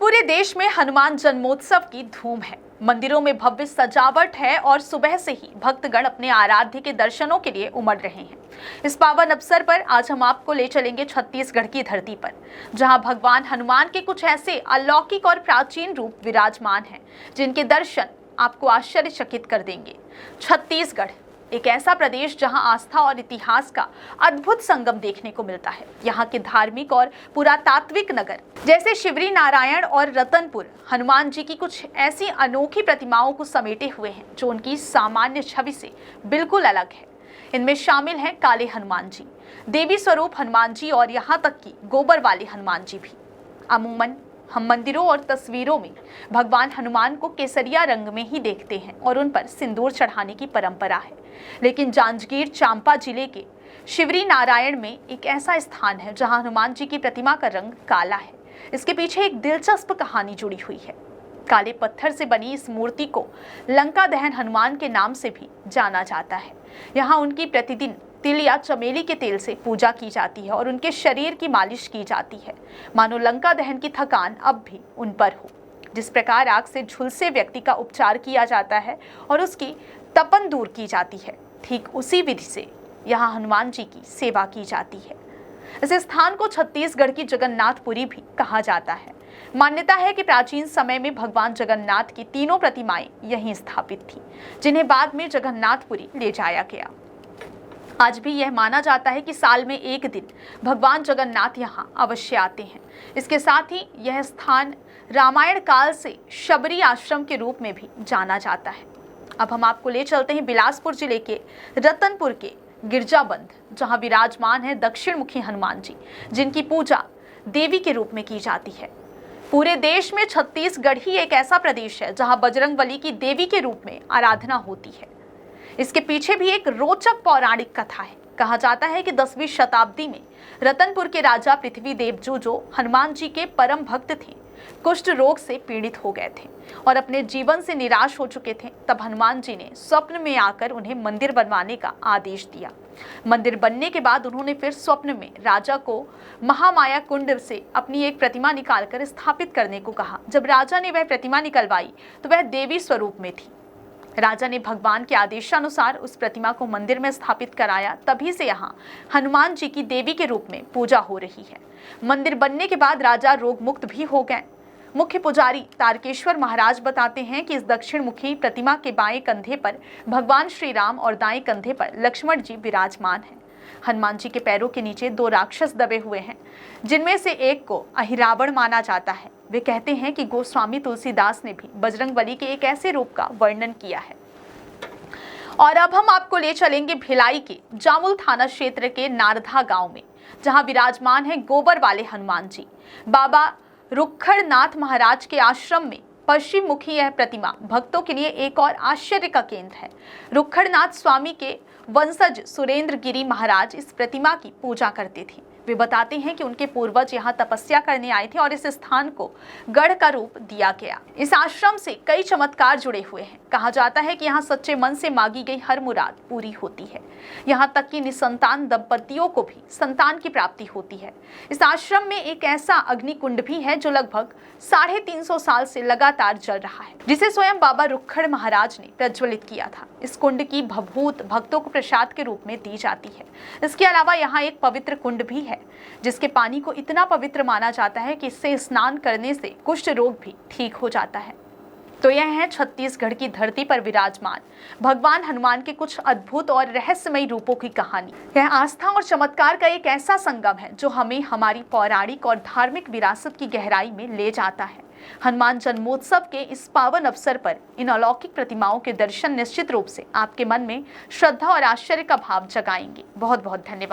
पूरे देश में हनुमान जन्मोत्सव की धूम है। मंदिरों में भव्य सजावट है और सुबह से ही भक्तगण अपने आराध्य के दर्शनों के लिए उमड़ रहे हैं। इस पावन अवसर पर आज हम आपको ले चलेंगे छत्तीसगढ़ की धरती पर, जहां भगवान हनुमान के कुछ ऐसे अलौकिक और प्राचीन रूप विराजमान हैं, जिनके दर्शन आपको आश्चर्यचकित कर देंगे। छत्तीसगढ़ एक ऐसा प्रदेश जहां आस्था और इतिहास का अद्भुत संगम देखने को मिलता है। यहाँ के धार्मिक और पुरातात्विक नगर जैसे शिवरी नारायण और रतनपुर हनुमान जी की कुछ ऐसी अनोखी प्रतिमाओं को समेटे हुए हैं, जो उनकी सामान्य छवि से बिल्कुल अलग है। इनमें शामिल हैं काले हनुमान जी, देवी स्वरूप हनुमान जी और यहाँ तक कि गोबर वाले हनुमान जी भी। अमूमन हम मंदिरों और तस्वीरों में भगवान हनुमान को केसरिया रंग में ही देखते हैं और उन पर सिंदूर चढ़ाने की परंपरा है। लेकिन जांजगीर चांपा जिले के शिवरी नारायण में एक ऐसा स्थान है जहां हनुमान जी की प्रतिमा का रंग काला है। इसके पीछे एक दिलचस्प कहानी जुड़ी हुई है। काले पत्थर से बनी इस मूर्ति को लंका दहन हनुमान के नाम से भी जाना जाता है। यहाँ उनकी प्रतिदिन तिल या चमेली के तेल से पूजा की जाती है और उनके शरीर की मालिश की जाती है, मानो लंका दहन की थकान अब भी उन पर हो। जिस प्रकार आग से झुलसे व्यक्ति का उपचार किया जाता है और उसकी तपन दूर की जाती है, ठीक उसी विधि से यहाँ हनुमान जी की सेवा की जाती है। इस स्थान को छत्तीसगढ़ की जगन्नाथपुरी भी कहा जाता है। मान्यता है कि प्राचीन समय में भगवान जगन्नाथ की तीनों प्रतिमाएं यहीं स्थापित थीं, जिन्हें बाद में जगन्नाथपुरी ले जाया गया। आज भी यह माना जाता है कि साल में एक दिन भगवान जगन्नाथ यहाँ अवश्य आते हैं। इसके साथ ही यह स्थान रामायण काल से शबरी आश्रम के रूप में भी जाना जाता है। अब हम आपको ले चलते हैं बिलासपुर जिले के रतनपुर के गिरजाबंद, जहाँ विराजमान है दक्षिण मुखी हनुमान जी, जिनकी पूजा देवी के रूप में की जाती है। पूरे देश में छत्तीसगढ़ ही एक ऐसा प्रदेश है जहाँ बजरंगबली की देवी के रूप में आराधना होती है। इसके पीछे भी एक रोचक पौराणिक कथा है। कहा जाता है कि 10वीं शताब्दी में रतनपुर के राजा पृथ्वीदेव जो हनुमान जी के परम भक्त थे, कुष्ठ रोग से पीड़ित हो गए थे और अपने जीवन से निराश हो चुके थे। तब हनुमान जी ने स्वप्न में आकर उन्हें मंदिर बनवाने का आदेश दिया। मंदिर बनने के बाद उन्होंने फिर स्वप्न में राजा को महामाया कुंड से अपनी एक प्रतिमा निकालकर स्थापित करने को कहा। जब राजा ने वह प्रतिमा निकलवाई तो वह देवी स्वरूप में थी। राजा ने भगवान के आदेशानुसार उस प्रतिमा को मंदिर में स्थापित कराया। तभी से यहाँ हनुमान जी की देवी के रूप में पूजा हो रही है। मंदिर बनने के बाद राजा रोग मुक्त भी हो गए। मुख्य पुजारी तारकेश्वर महाराज बताते हैं कि इस दक्षिण मुखी प्रतिमा के बाएं कंधे पर भगवान श्री राम और दाएं कंधे पर लक्ष्मण जी विराजमान हैं। हनुमान जी के पैरों के नीचे 2 राक्षस दबे हुए हैं, जिनमें से एक को अहिरावण माना जाता है। वे कहते हैं कि गोस्वामी तुलसीदास ने भी बजरंगबली के एक ऐसे रूप का वर्णन किया है। और अब हम आपको ले चलेंगे भिलाई के जामुल थाना क्षेत्र के नारधा गांव में, जहां विराजमान है गोबर वाले हनुमान जी। बाबा रुखड़नाथ महाराज के आश्रम में पश्चिम मुखी यह प्रतिमा भक्तों के लिए एक और आश्चर्य का केंद्र है। रुखड़नाथ स्वामी के वंशज सुरेंद्र गिरी महाराज इस प्रतिमा की पूजा करते थे। वे बताते हैं कि उनके पूर्वज यहाँ तपस्या करने आए थे और इस स्थान को गढ़ का रूप दिया गया। इस आश्रम से कई चमत्कार जुड़े हुए हैं। कहा जाता है कि यहाँ सच्चे मन से मांगी गई हर मुराद पूरी होती है। यहाँ तक कि निसंतान दंपतियों को भी संतान की प्राप्ति होती है। इस आश्रम में एक ऐसा अग्निकुंड भी है जो लगभग 350 साल से लगातार जल रहा है, जिसे स्वयं बाबा रुखड़ महाराज ने प्रज्वलित किया था। इस कुंड की भभूत भक्तों को प्रसाद के रूप में दी जाती है। इसके अलावा यहाँ एक पवित्र कुंड भी है, जिसके पानी को इतना पवित्र माना जाता है कि इससे स्नान करने से कुष्ठ रोग भी ठीक हो जाता है। तो यह है छत्तीसगढ़ की धरती पर विराजमान भगवान हनुमान के कुछ अद्भुत और रहस्यमयी रूपों की कहानी। यह आस्था और चमत्कार का एक ऐसा संगम है जो हमें हमारी पौराणिक और धार्मिक विरासत की गहराई में ले जाता है। हनुमान जन्मोत्सव के इस पावन अवसर पर इन अलौकिक प्रतिमाओं के दर्शन निश्चित रूप से आपके मन में श्रद्धा और आश्चर्य का भाव जगाएंगे। बहुत बहुत धन्यवाद।